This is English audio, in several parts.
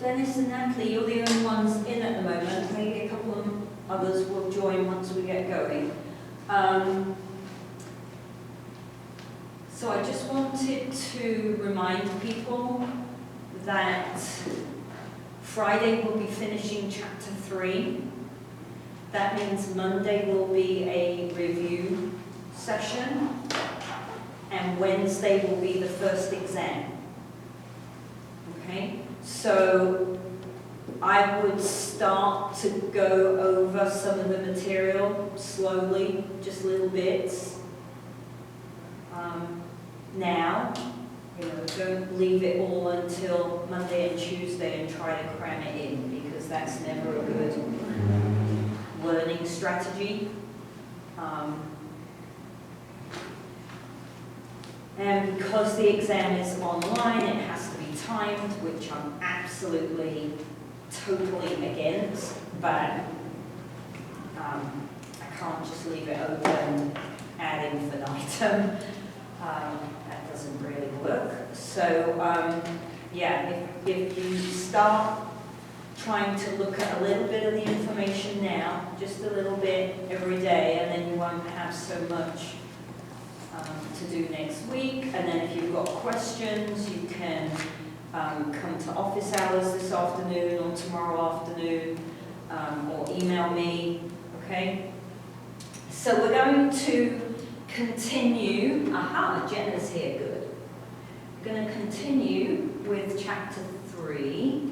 Dennis and Natalie, you're the only ones in at the moment. Maybe a couple of others will join once we get going. So I just wanted to remind people that Friday we'll be finishing chapter 3. That means Monday will be a review session, and Wednesday will be the first exam. Okay, so I would start to go over some of the material slowly, just little bits. Now, don't leave it all until Monday and Tuesday and try to cram it in, because that's never a good learning strategy. And because the exam is online, it has to be timed, which I'm absolutely, totally against, but I can't just leave it open ad infinitum. That doesn't really work. So, yeah, if you start trying to look at a little bit of the information now, just a little bit every day, and then you won't have so much to do next week. And then if you've got questions, you can come to office hours this afternoon or tomorrow afternoon, or email me, okay? So we're going to continue. Aha, Jenna's here, good. We're going to continue with chapter 3.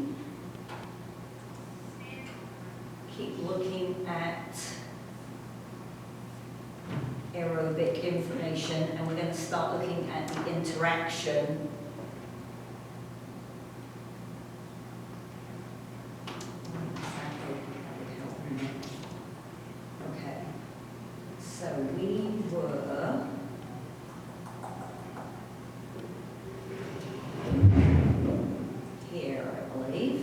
Keep looking at aerobic information, and we're going to start looking at the interaction. Okay, so we were here, I believe.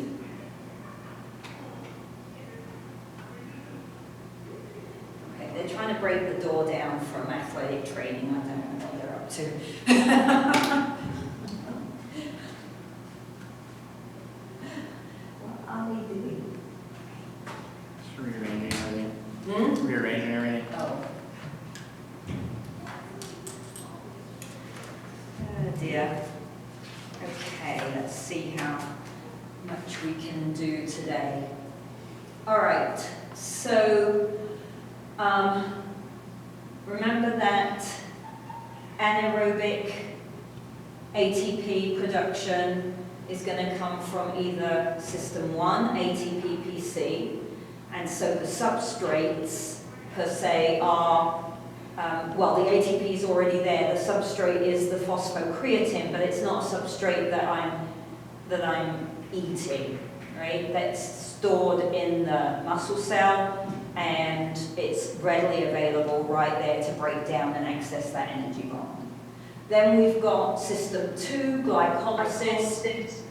They're trying to break the door down from athletic training. I don't know what they're up to. What are we doing? Just rearranging everything. Hmm? Rearranging everything. Oh. Oh dear. Okay, let's see how much we can do today. All right, so remember that anaerobic ATP production is going to come from either system 1, ATP-PC, and so the substrates per se are, well, the ATP is already there. The substrate is the phosphocreatine, but it's not a substrate that I'm eating, right? That's stored in the muscle cell, and it's readily available right there to break down and access that energy bond. Then we've got system 2, glycolysis.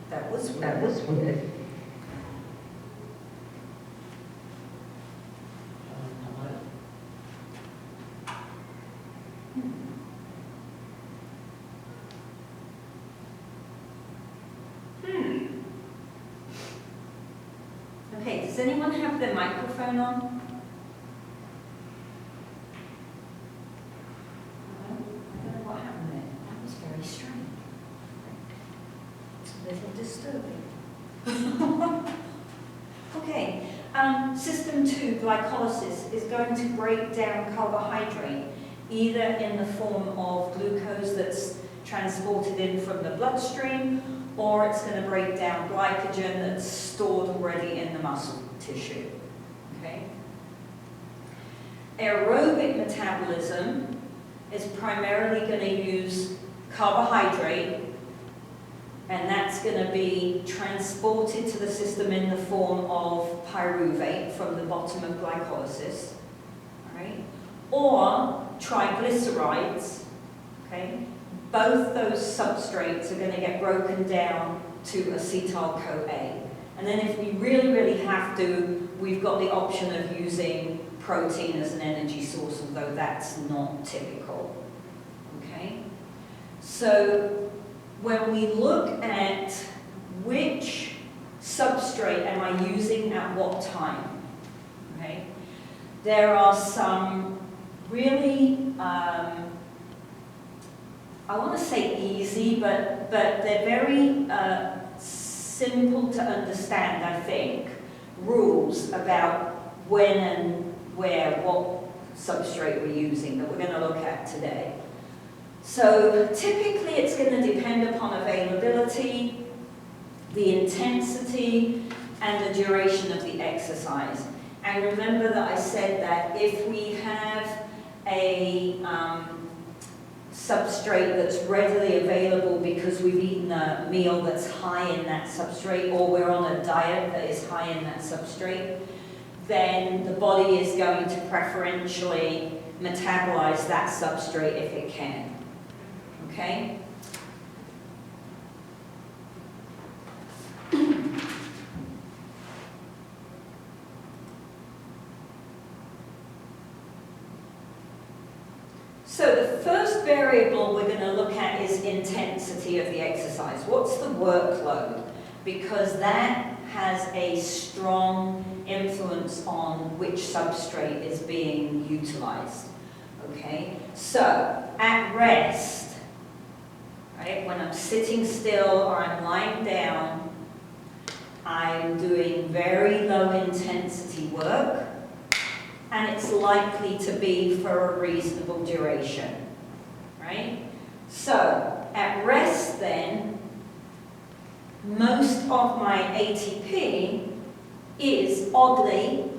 That was weird. Okay, does anyone have their microphone on? I don't know what happened there. That was very strange. A little disturbing. Okay, system 2, glycolysis, is going to break down carbohydrate, either in the form of glucose that's transported in from the bloodstream, or it's going to break down glycogen that's stored already in the muscle tissue. Okay? Aerobic metabolism is primarily going to use carbohydrate, and that's going to be transported to the system in the form of pyruvate from the bottom of glycolysis, right? Or triglycerides, okay? Both those substrates are going to get broken down to acetyl-CoA. And then if we really, really have to, we've got the option of using protein as an energy source, although that's not typical. Okay? So when we look at which substrate am I using at what time, okay, there are some really, I want to say easy, but they're very simple to understand, I think, rules about when and where, what substrate we're using that we're going to look at today. So typically it's going to depend upon availability, the intensity, and the duration of the exercise. And remember that I said that if we have a substrate that's readily available because we've eaten a meal that's high in that substrate, or we're on a diet that is high in that substrate, then the body is going to preferentially metabolize that substrate if it can. Okay? So the first variable we're going to look at is intensity of the exercise. What's the workload? Because that has a strong influence on which substrate is being utilized. Okay? So at rest, right, when I'm sitting still or I'm lying down, I'm doing very low intensity work, and it's likely to be for a reasonable duration, right? So, at rest then, most of my ATP is, oddly,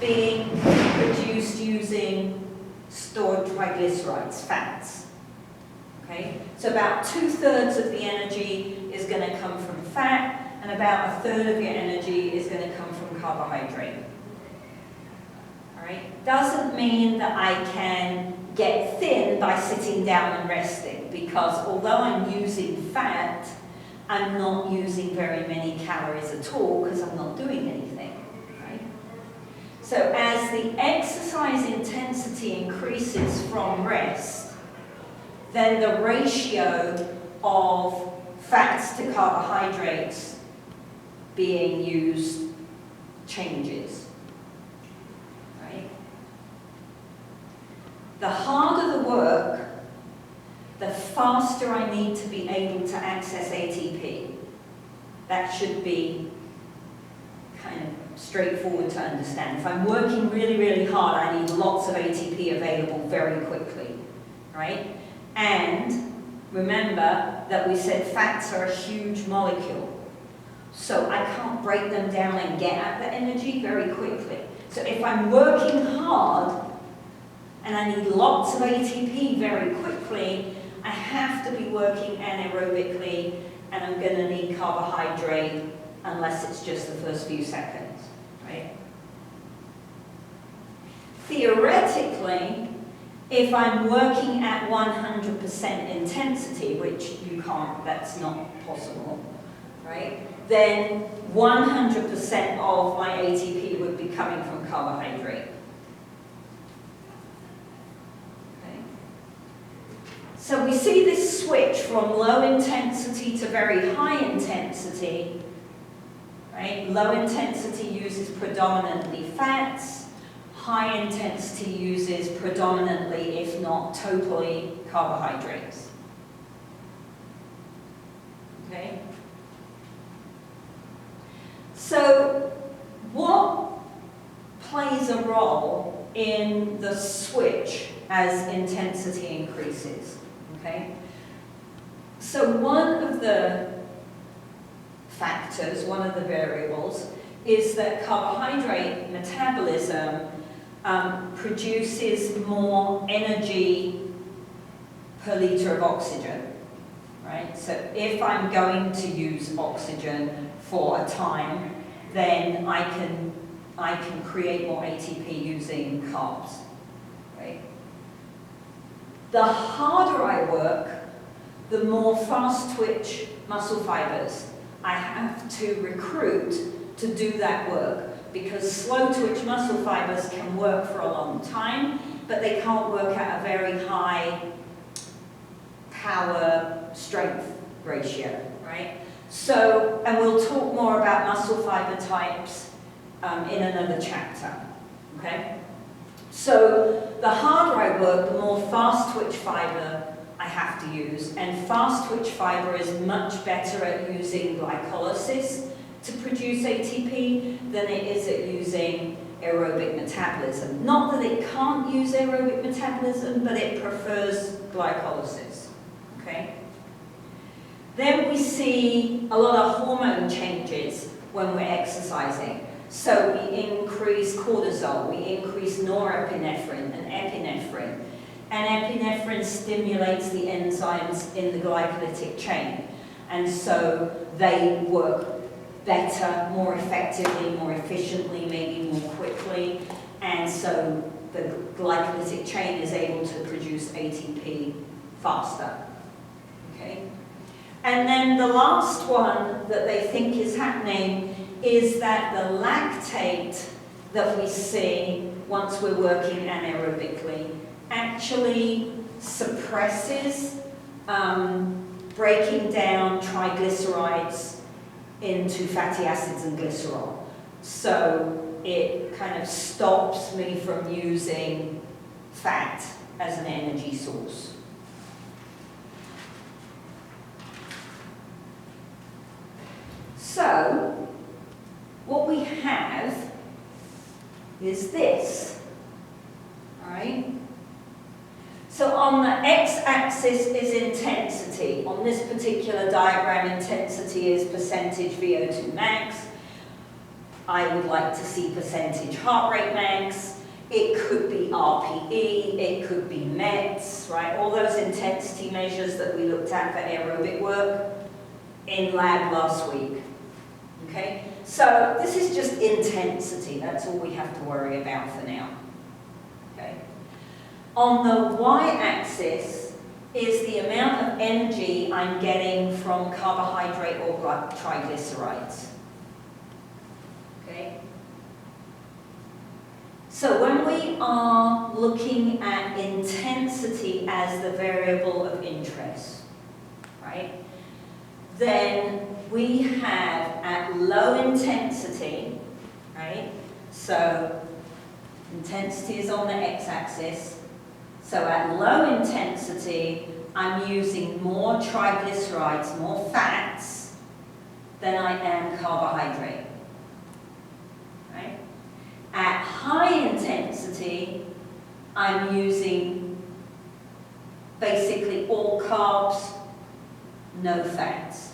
being produced using stored triglycerides, fats, okay? So about 2/3 of the energy is going to come from fat, and about 1/3 of your energy is going to come from carbohydrate. Right? Doesn't mean that I can get thin by sitting down and resting, because although I'm using fat, I'm not using very many calories at all because I'm not doing anything. Right? So as the exercise intensity increases from rest, then the ratio of fats to carbohydrates being used changes. The harder the work, the faster I need to be able to access ATP. That should be kind of straightforward to understand. If I'm working really, really hard, I need lots of ATP available very quickly, right? And remember that we said fats are a huge molecule. So I can't break them down and get at the energy very quickly. So if I'm working hard, and I need lots of ATP very quickly, I have to be working anaerobically, and I'm going to need carbohydrate unless it's just the first few seconds, right? Theoretically, if I'm working at 100% intensity, which you can't, that's not possible, right? Then 100% of my ATP would be coming from carbohydrate. So we see this switch from low intensity to very high intensity, right? Low intensity uses predominantly fats, high intensity uses predominantly, if not totally, carbohydrates. Okay? So what plays a role in the switch as intensity increases? Okay? So one of the factors, one of the variables, is that carbohydrate metabolism produces more energy per liter of oxygen, right? So if I'm going to use oxygen for a time, then I can create more ATP using carbs, right? The harder I work, the more fast twitch muscle fibers I have to recruit to do that work, because slow twitch muscle fibers can work for a long time, but they can't work at a very high power strength ratio, right? So, and we'll talk more about muscle fiber types in another chapter, okay? So the harder I work, the more fast twitch fiber I have to use, and fast twitch fiber is much better at using glycolysis to produce ATP than it is at using aerobic metabolism. Not that it can't use aerobic metabolism, but it prefers glycolysis, okay? Then we see a lot of hormone changes when we're exercising. So we increase cortisol, we increase norepinephrine and epinephrine. And epinephrine stimulates the enzymes in the glycolytic chain. And so they work better, more effectively, more efficiently, maybe more quickly. And so the glycolytic chain is able to produce ATP faster. Okay? And then the last one that they think is happening is that the lactate that we see once we're working anaerobically actually suppresses breaking down triglycerides into fatty acids and glycerol. So it kind of stops me from using fat as an energy source. So what we have is this, all right? So on the x-axis is intensity. On this particular diagram, intensity is percentage VO2 max. I would like to see percentage heart rate max. It could be RPE, it could be METs, right? All those intensity measures that we looked at for aerobic work in lab last week, okay? So this is just intensity. That's all we have to worry about for now, okay? On the y-axis is the amount of energy I'm getting from carbohydrate or triglycerides, okay? So when we are looking at intensity as the variable of interest, right, then we have at low intensity, right, so intensity is on the x-axis, so at low intensity I'm using more triglycerides, more fats, than I am carbohydrate, right? At high intensity I'm using basically all carbs, no fats.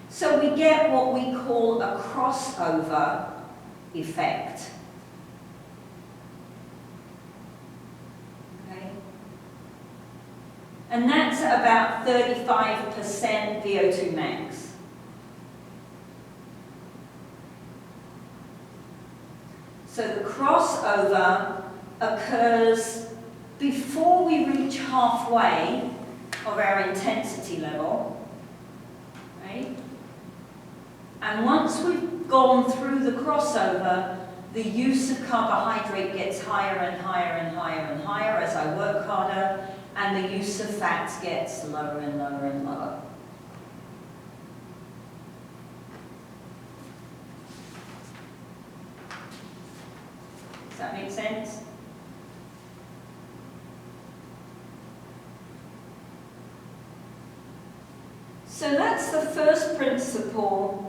So we get what we call a crossover effect. Okay? And that's about 35% VO2 max. So the crossover occurs before we reach halfway of our intensity level, right? And once we've gone through the crossover, the use of carbohydrate gets higher and higher and higher and higher as I work harder, and the use of fats gets lower and lower and lower. Does that make sense? So that's the first principle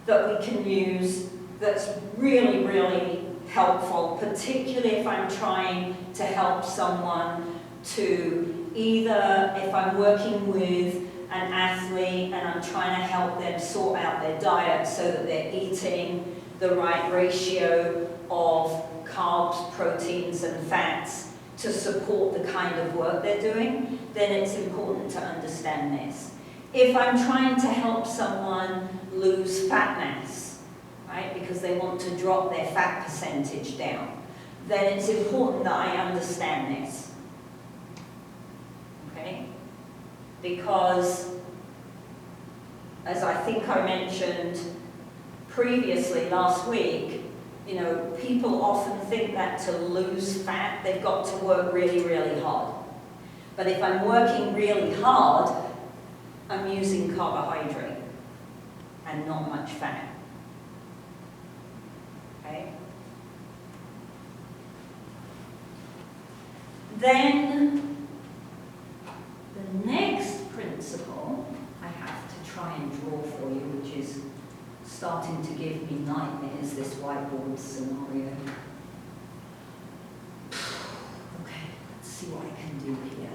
that we can use that's really, really helpful, particularly if I'm trying to help someone to either, if I'm working with an athlete and I'm trying to help them sort out their diet so that they're eating the right ratio of carbs, proteins, and fats to support the kind of work they're doing, then it's important to understand this. If I'm trying to help someone lose fat mass, right, because they want to drop their fat percentage down, then it's important that I understand this, okay? Because, as I think I mentioned previously last week, you know, people often think that to lose fat, they've got to work really, really hard. But if I'm working really hard, I'm using carbohydrate and not much fat. Okay? Then the next principle I have to try and draw for you, which is starting to give me nightmares, this whiteboard scenario. Okay, let's see what I can do here.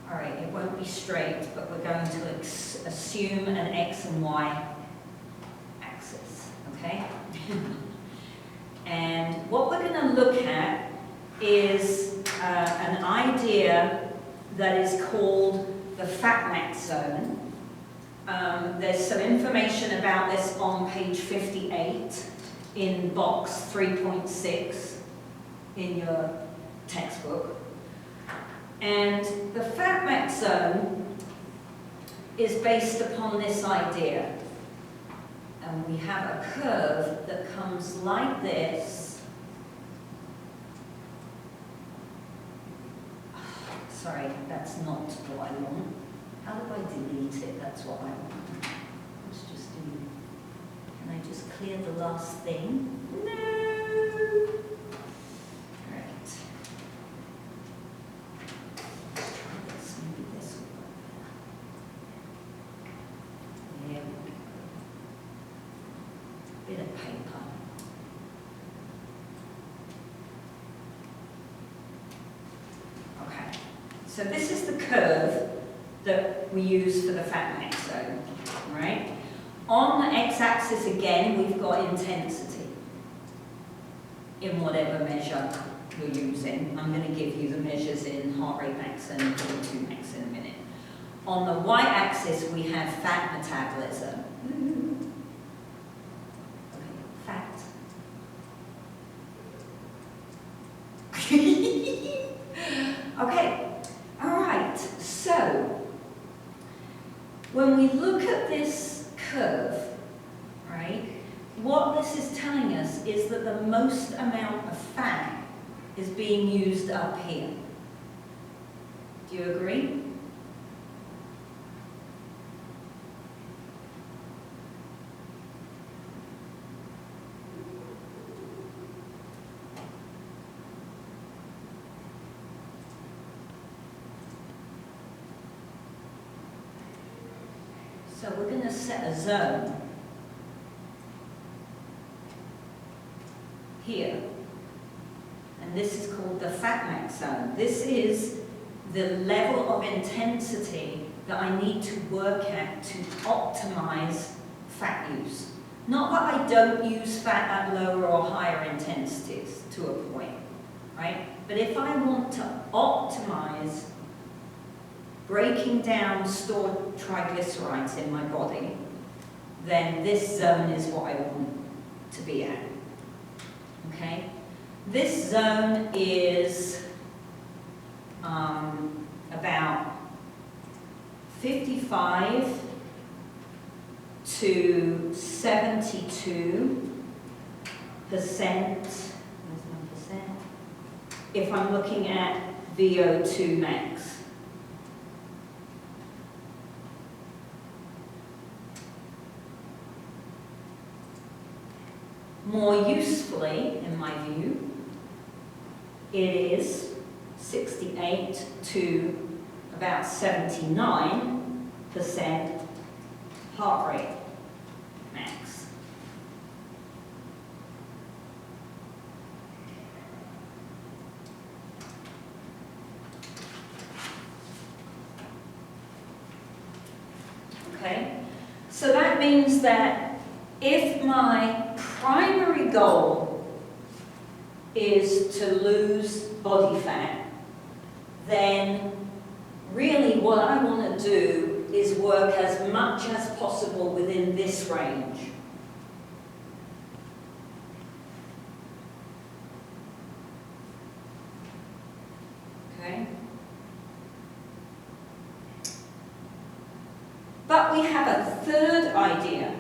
All right, it won't be straight, but we're going to assume an X and Y axis, okay? And what we're going to look at is an idea that is called the fatmax zone. There's some information about this on page 58 in box 3.6 in your textbook. And the fatmax zone is based upon this idea. And we have a curve that comes like this. Sorry, that's not what I want. How do I delete it? That's what I want. Let's just do, can I just clear the last thing? No! Right. Let's try this, maybe this will work better. There we go. Bit of paper. Okay, so this is the curve that we use for the fatmax zone, right? On the x-axis again, we've got intensity in whatever measure you're using. I'm going to give you the measures in heart rate max and VO2 max in a minute. On the y-axis, we have fat metabolism. Okay, fat. Okay, all right, so when we look at this curve, right, what this is telling us is that the most amount of fat is being used up here. Do you agree? So we're going to set a zone here, and this is called the fatmax zone. This is the level of intensity that I need to work at to optimize fat use. Not that I don't use fat at lower or higher intensities to a point, right? But if I want to optimize breaking down stored triglycerides in my body, then this zone is what I want to be at. Okay? This zone is about 55 to 72%. Where's my percent? If I'm looking at VO2 max. More usefully, in my view, it is 68 to about 79% heart rate max. Okay, so that means that if my primary goal is to lose body fat, then really what I want to do is work as much as possible within this range. Okay? But we have a third idea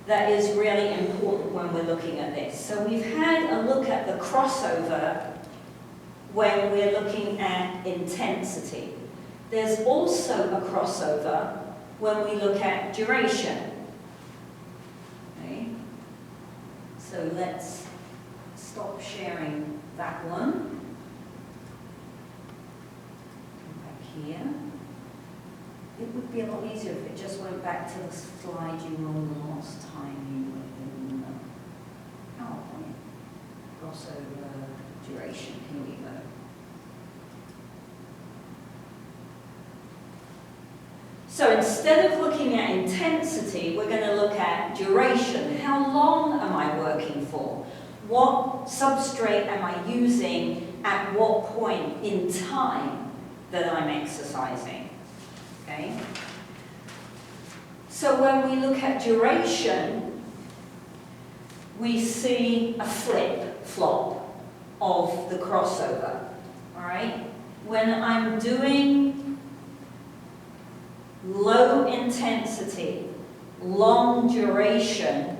that is really important when we're looking at this. So we've had a look at the crossover when we're looking at intensity. There's also a crossover when we look at duration. Okay? So let's stop sharing that one. Come back here. It would be a lot easier if it just went back to the slide you were on the last time you were in PowerPoint. Crossover duration. Here we go. So instead of looking at intensity, we're going to look at duration. How long am I working for? What substrate am I using at what point in time that I'm exercising? Okay? So when we look at duration, we see a flip-flop of the crossover. All right? When I'm doing low intensity, long duration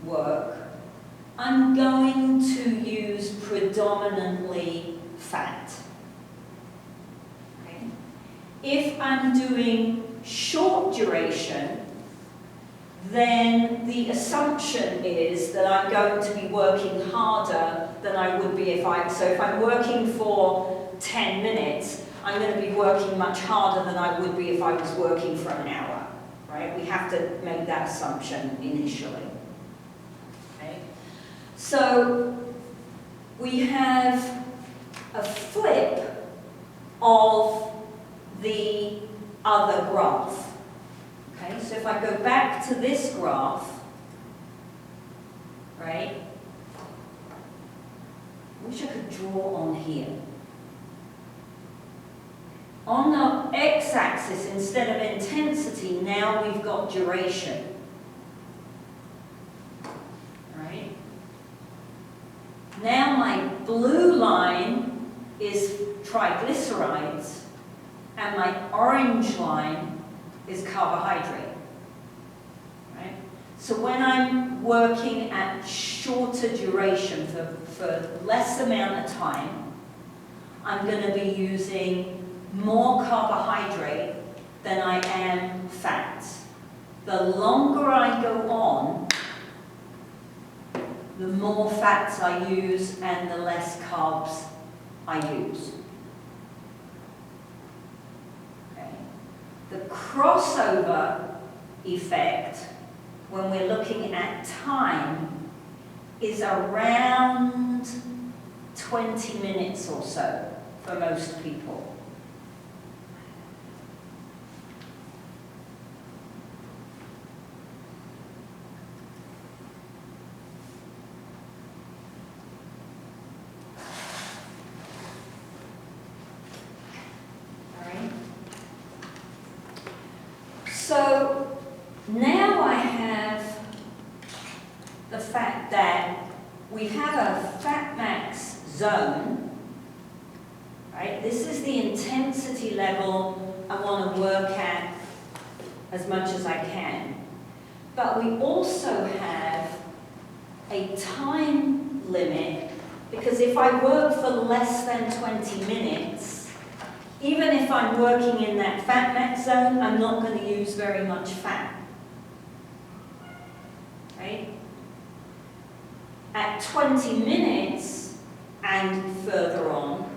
work, I'm going to use predominantly fat. Okay? If I'm doing short duration, then the assumption is that I'm going to be working harder than I would be if I'm working for 10 minutes, I'm going to be working much harder than I would be if I was working for an hour, right? We have to make that assumption initially. Okay? So we have a flip of the other graph. Okay? So if I go back to this graph, right? I wish I could draw on here. On the x-axis, instead of intensity, now we've got duration. Right? Now my blue line is triglycerides, and my orange line is carbohydrate. Right? So when I'm working at shorter duration for less amount of time, I'm going to be using more carbohydrate than I am fat. The longer I go on, the more fats I use and the less carbs I use. Okay. The crossover effect, when we're looking at time, is around 20 minutes or so for most people. So now I have the fact that we have a fat max zone, right? This is the intensity level I want to work at as much as I can. But we also have a time limit, because if I work for less than 20 minutes, even if I'm working in that fat max zone, I'm not going to use very much fat. Right? At 20 minutes and further on,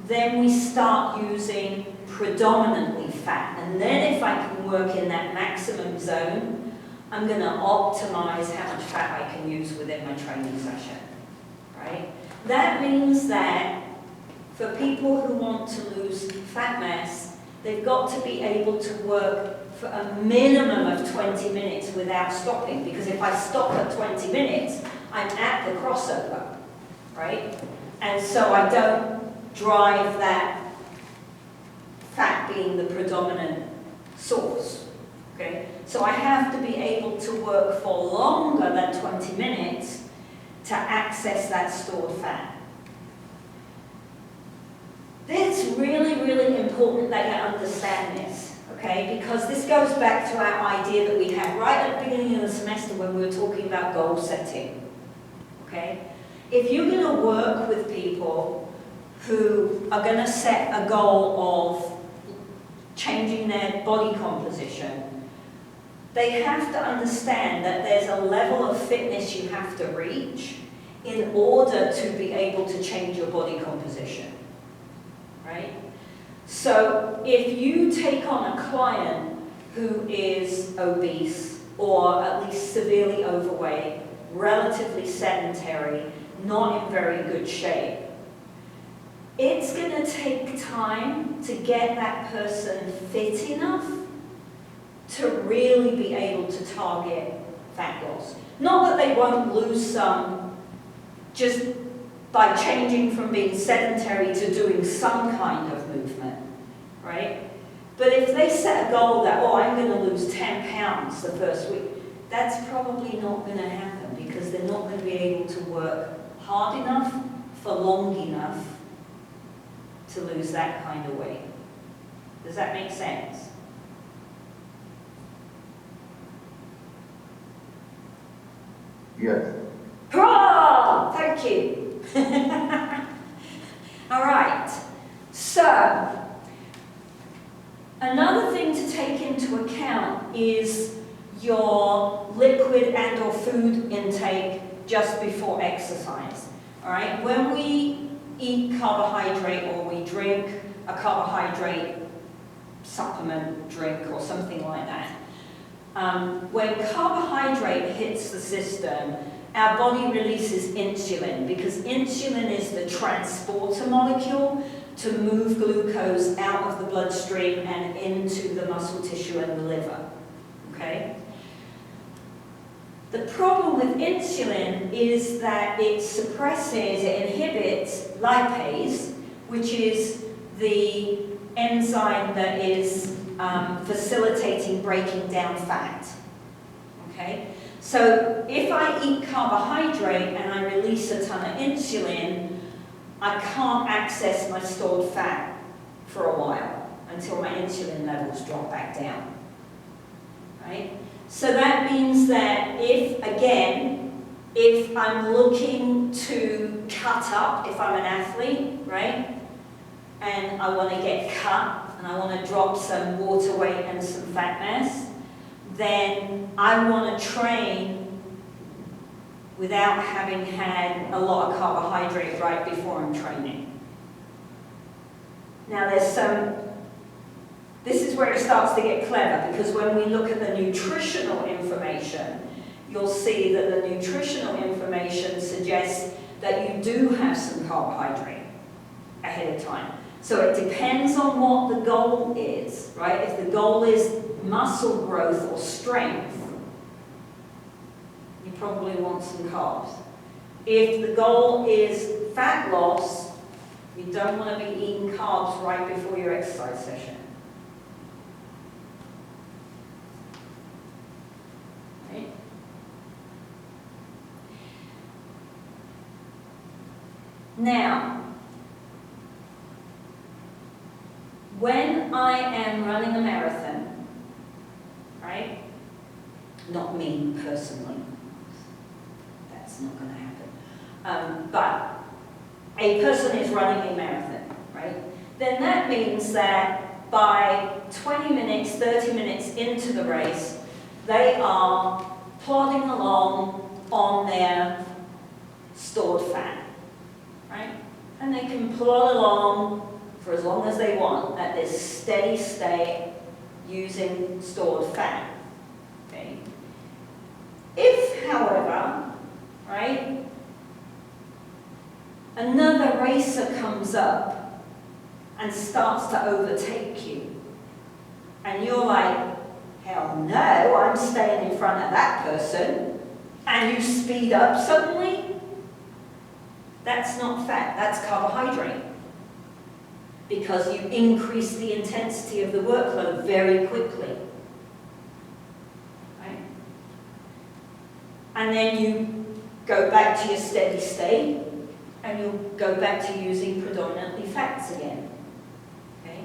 then we start using predominantly fat. And then if I can work in that maximum zone, I'm going to optimize how much fat I can use within my training session. Right? That means that for people who want to lose fat mass, they've got to be able to work for a minimum of 20 minutes without stopping, because if I stop at 20 minutes, I'm at the crossover, right? And so I don't drive that fat being the predominant source, okay? So I have to be able to work for longer than 20 minutes to access that stored fat. It's really, really important that you understand this, okay? Because this goes back to our idea that we had right at the beginning of the semester when we were talking about goal setting, okay? If you're going to work with people who are going to set a goal of changing their body composition, they have to understand that there's a level of fitness you have to reach in order to be able to change your body composition, right? So if you take on a client who is obese or at least severely overweight, relatively sedentary, not in very good shape, it's going to take time to get that person fit enough to really be able to target fat loss. Not that they won't lose some just by changing from being sedentary to doing some kind of movement, right? But if they set a goal that, oh, I'm going to lose 10 pounds the first week, that's probably not going to happen because they're not going to be able to work hard enough for long enough to lose that kind of weight. Does that make sense? Yes. Hurrah! Thank you. All right. So, another thing to take into account is your liquid and or food intake just before exercise. All right. When we eat carbohydrate or we drink a carbohydrate supplement drink or something like that, when carbohydrate hits the system, our body releases insulin because insulin is the transporter molecule to move glucose out of the bloodstream and into the muscle tissue and the liver. Okay? The problem with insulin is that it inhibits lipase, which is the enzyme that is facilitating breaking down fat. Okay? So if I eat carbohydrate and I release a ton of insulin, I can't access my stored fat for a while until my insulin levels drop back down. Right? So that means that if I'm looking to cut up, if I'm an athlete, right, and I want to get cut and I want to drop some water weight and some fat mass, then I want to train without having had a lot of carbohydrate right before I'm training. Now this is where it starts to get clever, because when we look at the nutritional information, you'll see that the nutritional information suggests that you do have some carbohydrate ahead of time. So it depends on what the goal is, right? If the goal is muscle growth or strength, you probably want some carbs. If the goal is fat loss, you don't want to be eating carbs right before your exercise session. Right? Now, when I am running a marathon, right? Not me personally, that's not going to happen. But a person is running a marathon, right? Then that means that by 20 minutes, 30 minutes into the race, they are plodding along on their stored fat, right? And they can plod along for as long as they want at this steady state using stored fat. Okay? If, however, right, another racer comes up and starts to overtake you, and you're like, hell no, I'm staying in front of that person, and you speed up suddenly, that's not fat, that's carbohydrate. Because you increase the intensity of the workload very quickly. Right? And then you go back to your steady state, and you'll go back to using predominantly fats again. Okay?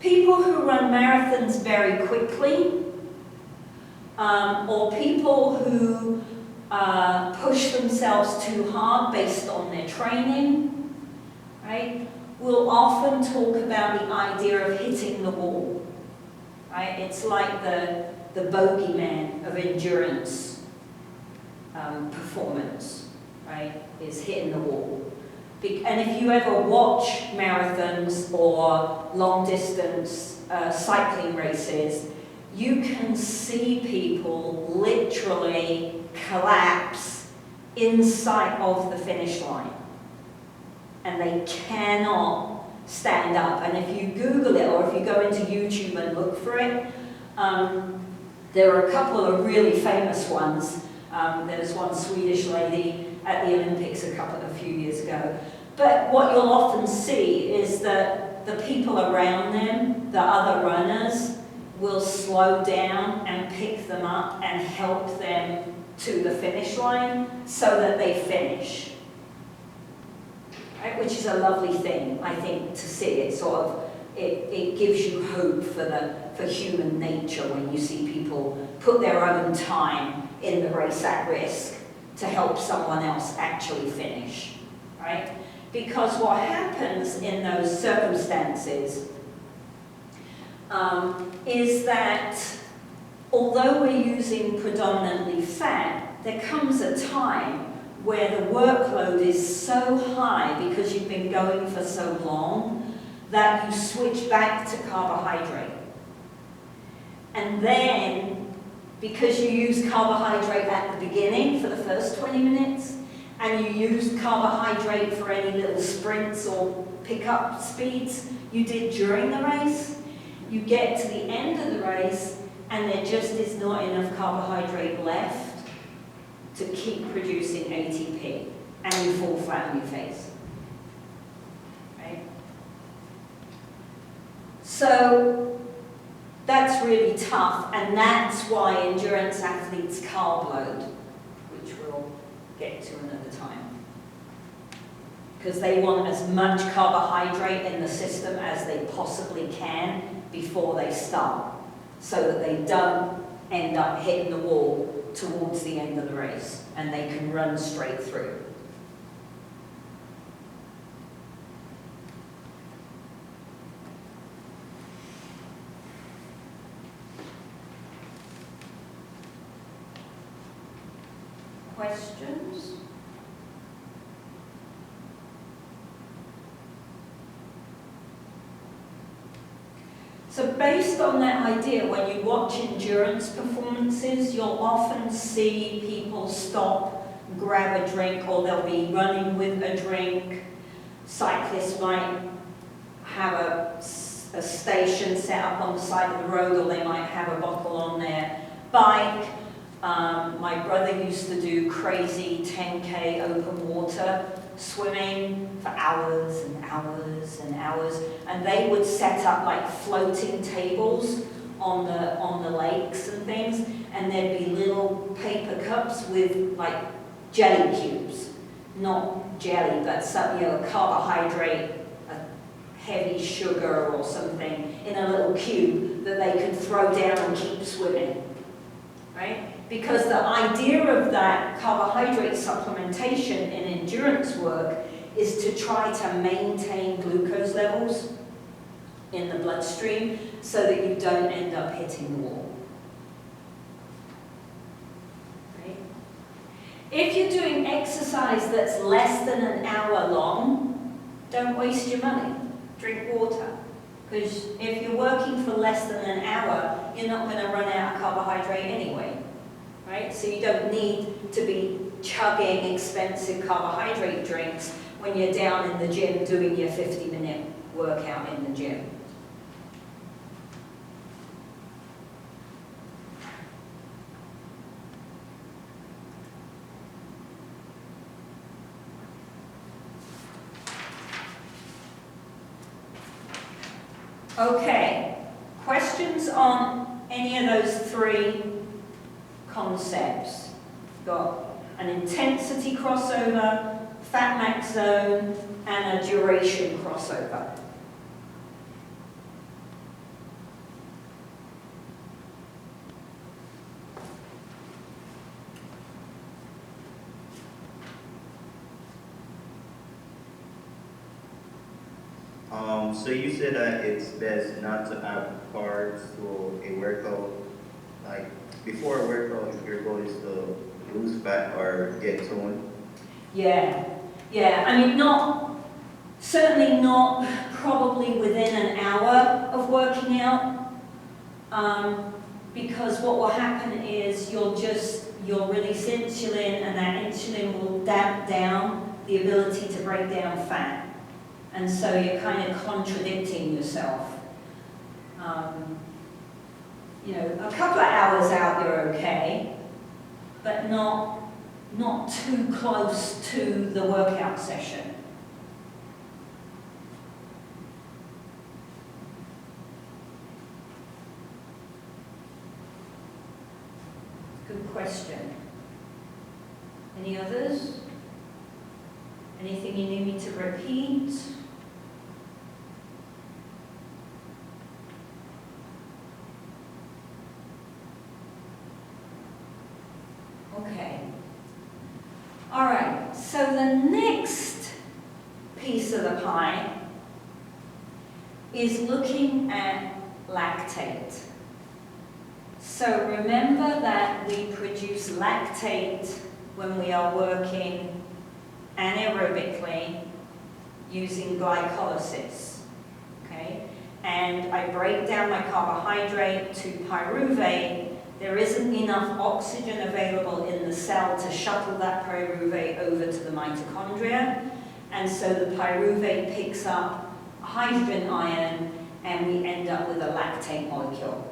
People who run marathons very quickly, or people who push themselves too hard based on their training, right, will often talk about the idea of hitting the wall, right? It's like the bogeyman of endurance performance, right, is hitting the wall. And if you ever watch marathons or long-distance cycling races, you can see people literally collapse in sight of the finish line. And they cannot stand up. And if you Google it, or if you go into YouTube and look for it, there are a couple of really famous ones. There's one Swedish lady at the Olympics a few years ago. But what you'll often see is that the people around them, the other runners, will slow down and pick them up and help them to the finish line so that they finish. Right? Which is a lovely thing, I think, to see. It gives you hope for human nature when you see people put their own time in the race at risk to help someone else actually finish, right? Because what happens in those circumstances is that although we're using predominantly fat, there comes a time where the workload is so high because you've been going for so long that you switch back to carbohydrate. And then, because you use carbohydrate at the beginning for the first 20 minutes, and you use carbohydrate for any little sprints or pickup speeds you did during the race, you get to the end of the race and there just is not enough carbohydrate left to keep producing ATP, and you fall flat on your face. Right? So that's really tough, and that's why endurance athletes carb load, which we'll get to another time. Because they want as much carbohydrate in the system as they possibly can before they start, so that they don't end up hitting the wall towards the end of the race, and they can run straight through. Questions? So based on that idea, when you watch endurance performances, you'll often see people stop, grab a drink, or they'll be running with a drink. Cyclists might have a station set up on the side of the road, or they might have a bottle on their bike. My brother used to do crazy 10K open water swimming for hours and hours and hours, and they would set up like floating tables on the lakes and things, and there'd be little paper cups with like jelly cubes, not jelly, but some, a carbohydrate, a heavy sugar or something in a little cube that they could throw down and keep swimming, right? Because the idea of that carbohydrate supplementation in endurance work is to try to maintain glucose levels in the bloodstream so that you don't end up hitting the wall. Right? If you're doing exercise that's less than an hour long, don't waste your money. Drink water. Because if you're working for less than an hour, you're not going to run out of carbohydrate anyway. Right? So you don't need to be chugging expensive carbohydrate drinks when you're down in the gym doing your 50-minute workout in the gym. Okay, questions on any of those three concepts? Got an intensity crossover, fat max zone, and a duration crossover. So you said that it's best not to add carbs to a workout. Like before a workout, if your goal is to lose fat or get toned. Yeah, yeah. I mean, certainly not probably within an hour of working out, because what will happen is you'll release insulin, and that insulin will damp down the ability to break down fat. And so you're kind of contradicting yourself. You know, a couple of hours out you're okay, but not too close to the workout session. Good question. Any others? Anything you need me to repeat? Okay. All right, so the next piece of the pie is looking at lactate. So remember that we produce lactate when we are working anaerobically using glycolysis, okay? And I break down my carbohydrate to pyruvate. There isn't enough oxygen available in the cell to shuttle that pyruvate over to the mitochondria, and so the pyruvate picks up a hydrogen ion, and we end up with a lactate molecule.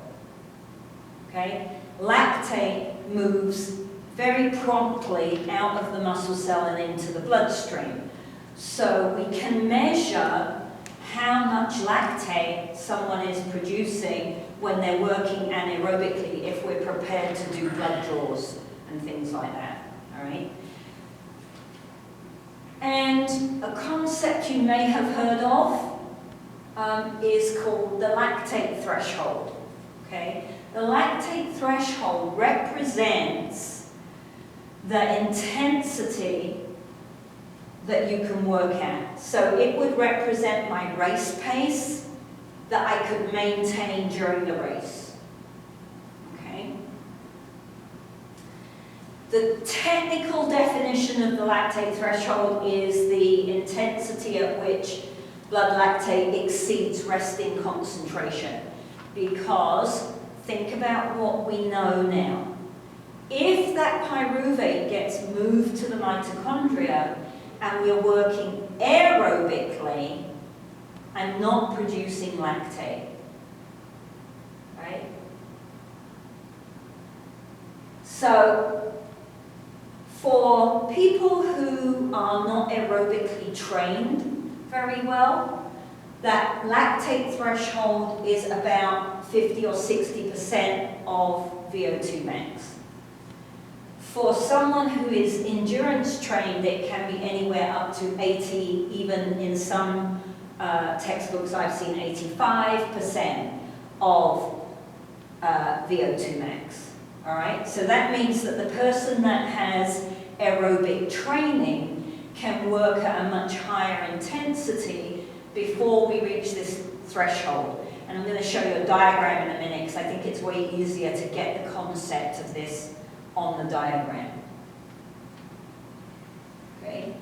Okay? Lactate moves very promptly out of the muscle cell and into the bloodstream. So we can measure how much lactate someone is producing when they're working anaerobically if we're prepared to do blood draws and things like that, all right? And a concept you may have heard of is called the lactate threshold, okay? The lactate threshold represents the intensity that you can work at. So it would represent my race pace that I could maintain during the race. Okay? The technical definition of the lactate threshold is the intensity at which blood lactate exceeds resting concentration. Because think about what we know now. If that pyruvate gets moved to the mitochondria and we're working aerobically, I'm not producing lactate, right? So, for people who are not aerobically trained very well, that lactate threshold is about 50 or 60% of VO2 max. For someone who is endurance trained, it can be anywhere up to 80, even in some textbooks I've seen 85% of VO2 max. All right, so that means that the person that has aerobic training can work at a much higher intensity before we reach this threshold. And I'm going to show you a diagram in a minute because I think it's way easier to get the concept of this on the diagram. Okay.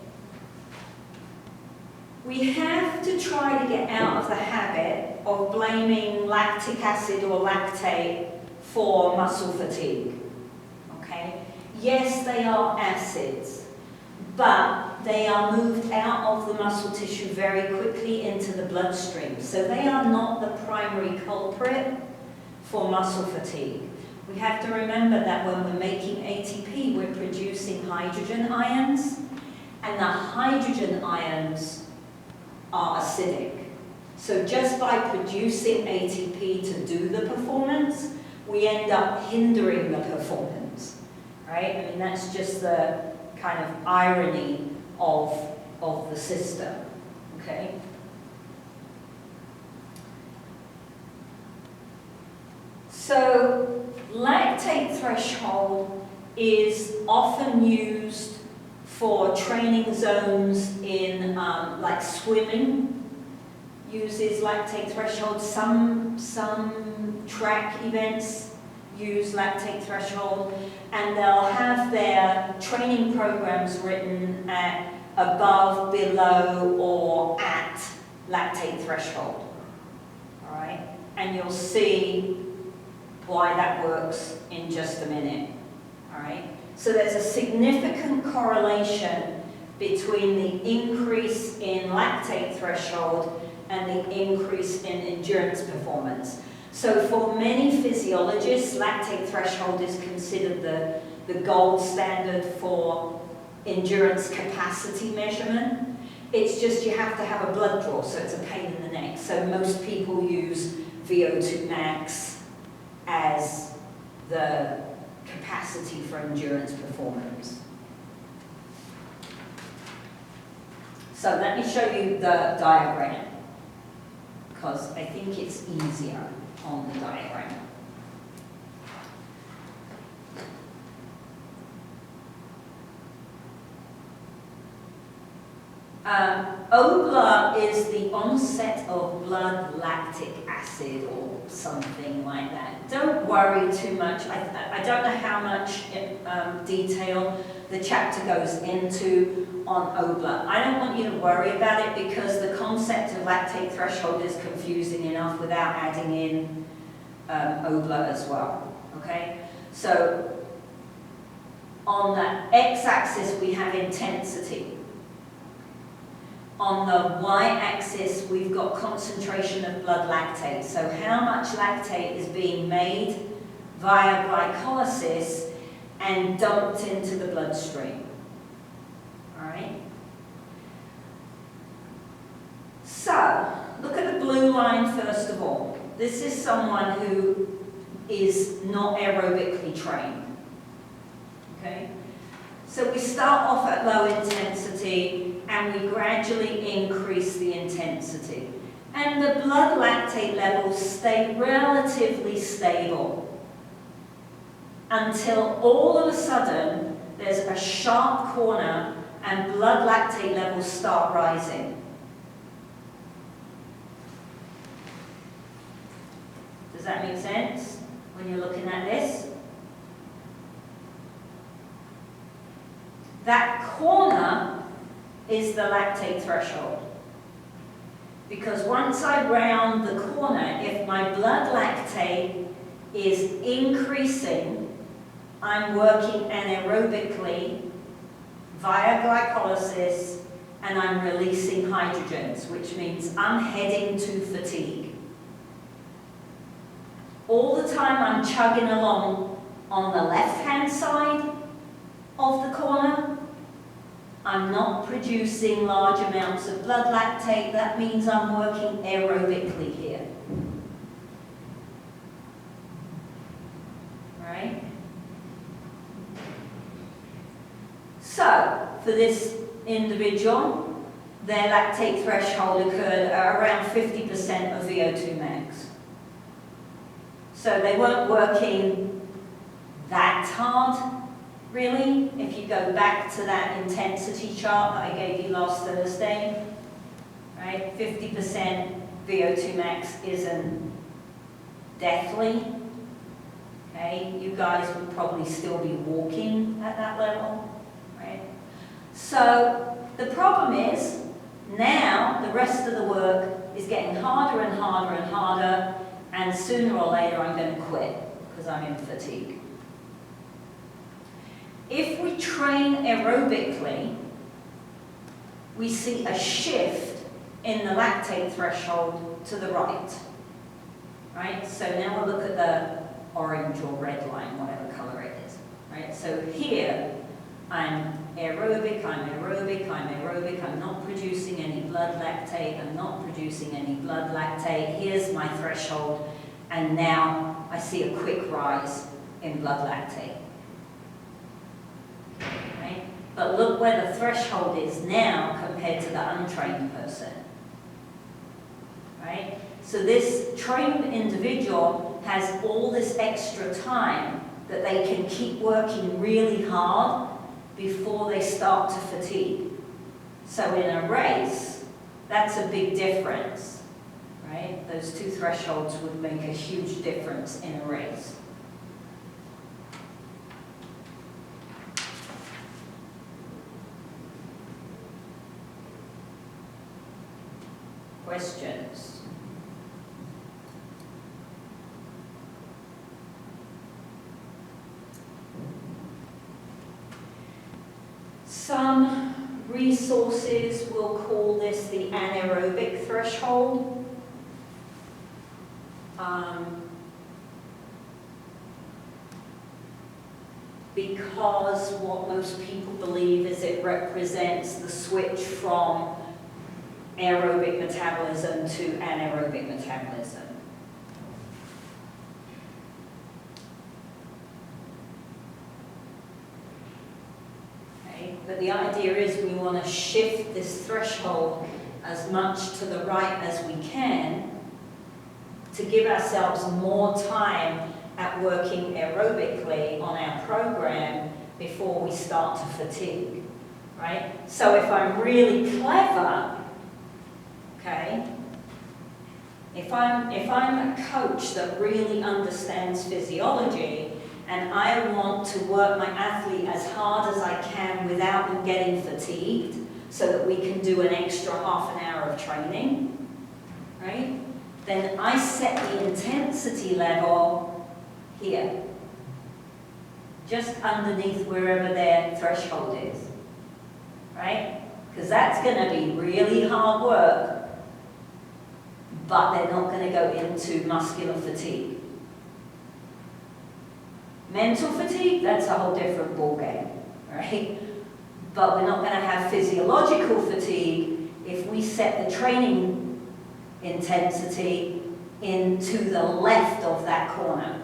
We have to try to get out of the habit of blaming lactic acid or lactate for muscle fatigue. Okay? Yes, they are acids, but they are moved out of the muscle tissue very quickly into the bloodstream. So they are not the primary culprit for muscle fatigue. We have to remember that when we're making ATP, we're producing hydrogen ions, and the hydrogen ions are acidic. So just by producing ATP to do the performance, we end up hindering the performance, right? I mean, that's just the kind of irony of the system, okay? So lactate threshold is often used for training zones in like swimming uses lactate threshold. Some track events use lactate threshold, and they'll have their training programs written at above, below, or at lactate threshold. All right, and you'll see why that works in just a minute. All right, so there's a significant correlation between the increase in lactate threshold and the increase in endurance performance. So for many physiologists, lactate threshold is considered the gold standard for endurance capacity measurement. It's just you have to have a blood draw, so it's a pain in the neck. So most people use VO2 max as the capacity for endurance performance. So let me show you the diagram, because I think it's easier on the diagram. OBLA is the onset of blood lactic acid or something like that. Don't worry too much. I don't know how much detail the chapter goes into on OBLA. I don't want you to worry about it because the concept of lactate threshold is confusing enough without adding in OBLA as well. Okay? So on the x-axis we have intensity. On the y-axis, we've got concentration of blood lactate. So how much lactate is being made via glycolysis and dumped into the bloodstream. All right? So, look at the blue line first of all. This is someone who is not aerobically trained. Okay? So we start off at low intensity and we gradually increase the intensity. And the blood lactate levels stay relatively stable until all of a sudden there's a sharp corner and blood lactate levels start rising. Does that make sense when you're looking at this? That corner is the lactate threshold. Because once I round the corner, if my blood lactate is increasing, I'm working anaerobically via glycolysis and I'm releasing hydrogens, which means I'm heading to fatigue. All the time I'm chugging along on the left-hand side of the corner, I'm not producing large amounts of blood lactate. That means I'm working aerobically here. Right? So, for this individual, their lactate threshold occurred at around 50% of VO2 max. So they weren't working that hard. Really, if you go back to that intensity chart that I gave you last Thursday, right, 50% VO2 max isn't deathly. Okay, you guys would probably still be walking at that level, right? So the problem is now the rest of the work is getting harder and harder and harder, and sooner or later I'm going to quit because I'm in fatigue. If we train aerobically, we see a shift in the lactate threshold to the right. Right? So now we'll look at the orange or red line, whatever color it is. Right? So here, I'm aerobic, I'm not producing any blood lactate, I'm not producing any blood lactate. Here's my threshold, and now I see a quick rise in blood lactate. Right? But look where the threshold is now compared to the untrained person. Right? So this trained individual has all this extra time that they can keep working really hard before they start to fatigue. So in a race, that's a big difference. right? Those two thresholds would make a huge difference in a race. Questions? Some resources will call this the anaerobic threshold. Because what most people believe is it represents the switch from aerobic metabolism to anaerobic metabolism. Okay, but the idea is we want to shift this threshold as much to the right as we can to give ourselves more time at working aerobically on our program before we start to fatigue, right? So if I'm really clever, okay, if I'm a coach that really understands physiology and I want to work my athlete as hard as I can without them getting fatigued so that we can do an extra half an hour of training, right? Then I set the intensity level here, just underneath wherever their threshold is, right? Because that's going to be really hard work, but they're not going to go into muscular fatigue. Mental fatigue, that's a whole different ballgame, right? But we're not going to have physiological fatigue if we set the training intensity into the left of that corner.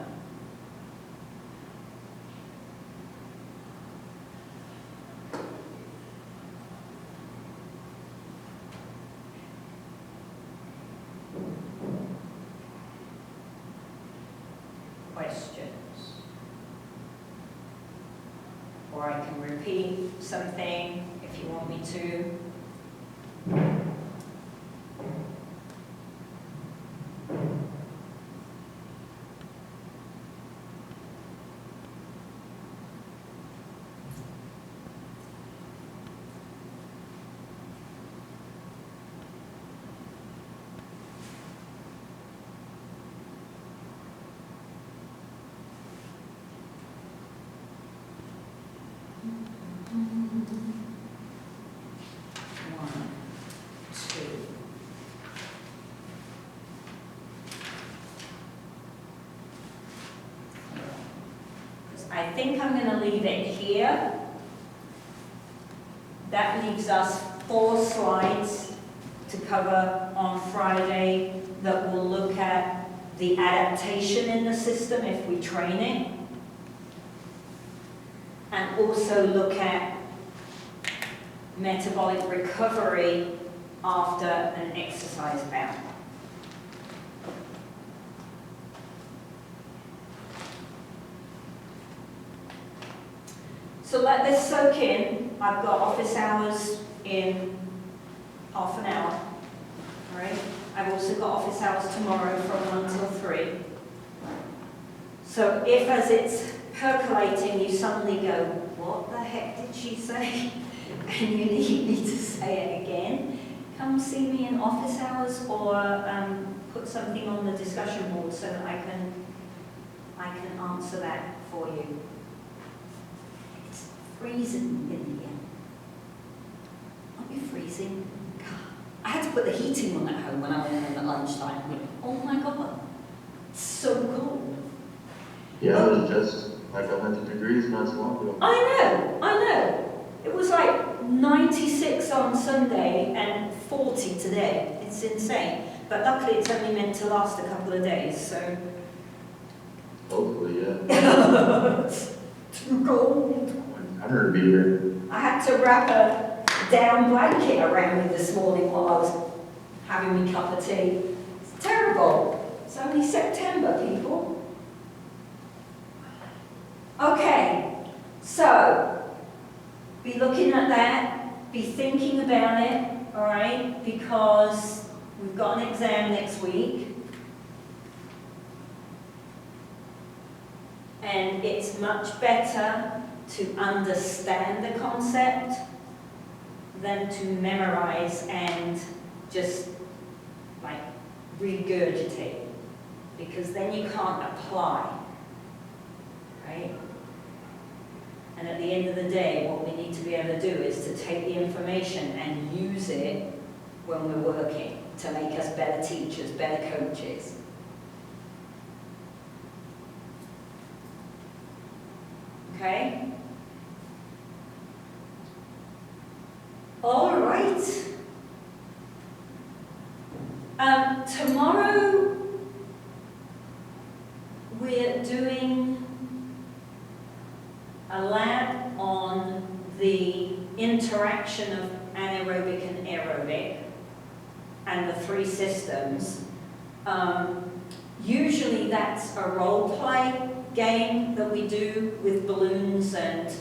Questions? Or I can repeat something if you want me to. I think I'm going to leave it here. That leaves us 4 slides to cover on Friday that will look at the adaptation in the system if we train it, and also look at metabolic recovery after an exercise bout. So let this soak in. I've got office hours in half an hour. All right. I've also got office hours tomorrow from 1 till 3. So if as it's percolating you suddenly go, what the heck did she say? And you need me to say it again, come see me in office hours or put something on the discussion board so that I can answer that for you. Freezing in here. Aren't you freezing? God. I had to put the heating on at home when I went in at lunchtime. Oh my God, it's so cold. Yeah, it was just like 100 degrees not so long ago. I know. It was like 96 on Sunday and 40 today. It's insane. But luckily it's only meant to last a couple of days, so. Hopefully, yeah. It's too cold. I'm gonna be here. I had to wrap a down blanket around me this morning while I was having my cup of tea. It's terrible. It's only September, people. Okay, so be looking at that, be thinking about it, all right? Because we've got an exam next week. And it's much better to understand the concept than to memorize and just like regurgitate, because then you can't apply, right? And at the end of the day, what we need to be able to do is to take the information and use it when we're working to make us better teachers, better coaches. Okay? All right. Tomorrow we're doing a lab on the interaction of anaerobic and aerobic and the three systems. Usually that's a role play game that we do with balloons and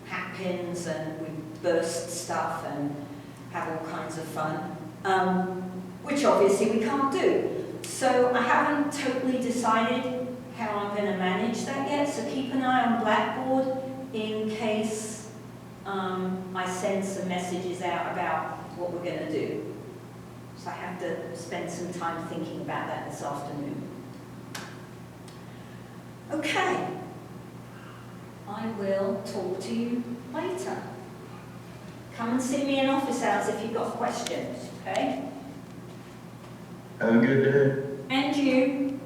hat pins, and we burst stuff and have all kinds of fun, which obviously we can't do. So I haven't totally decided how I'm going to manage that yet, so keep an eye on Blackboard in case I send some messages out about what we're going to do. So I have to spend some time thinking about that this afternoon. Okay, I will talk to you later. Come and see me in office hours if you've got questions, okay? Have a good day. And you.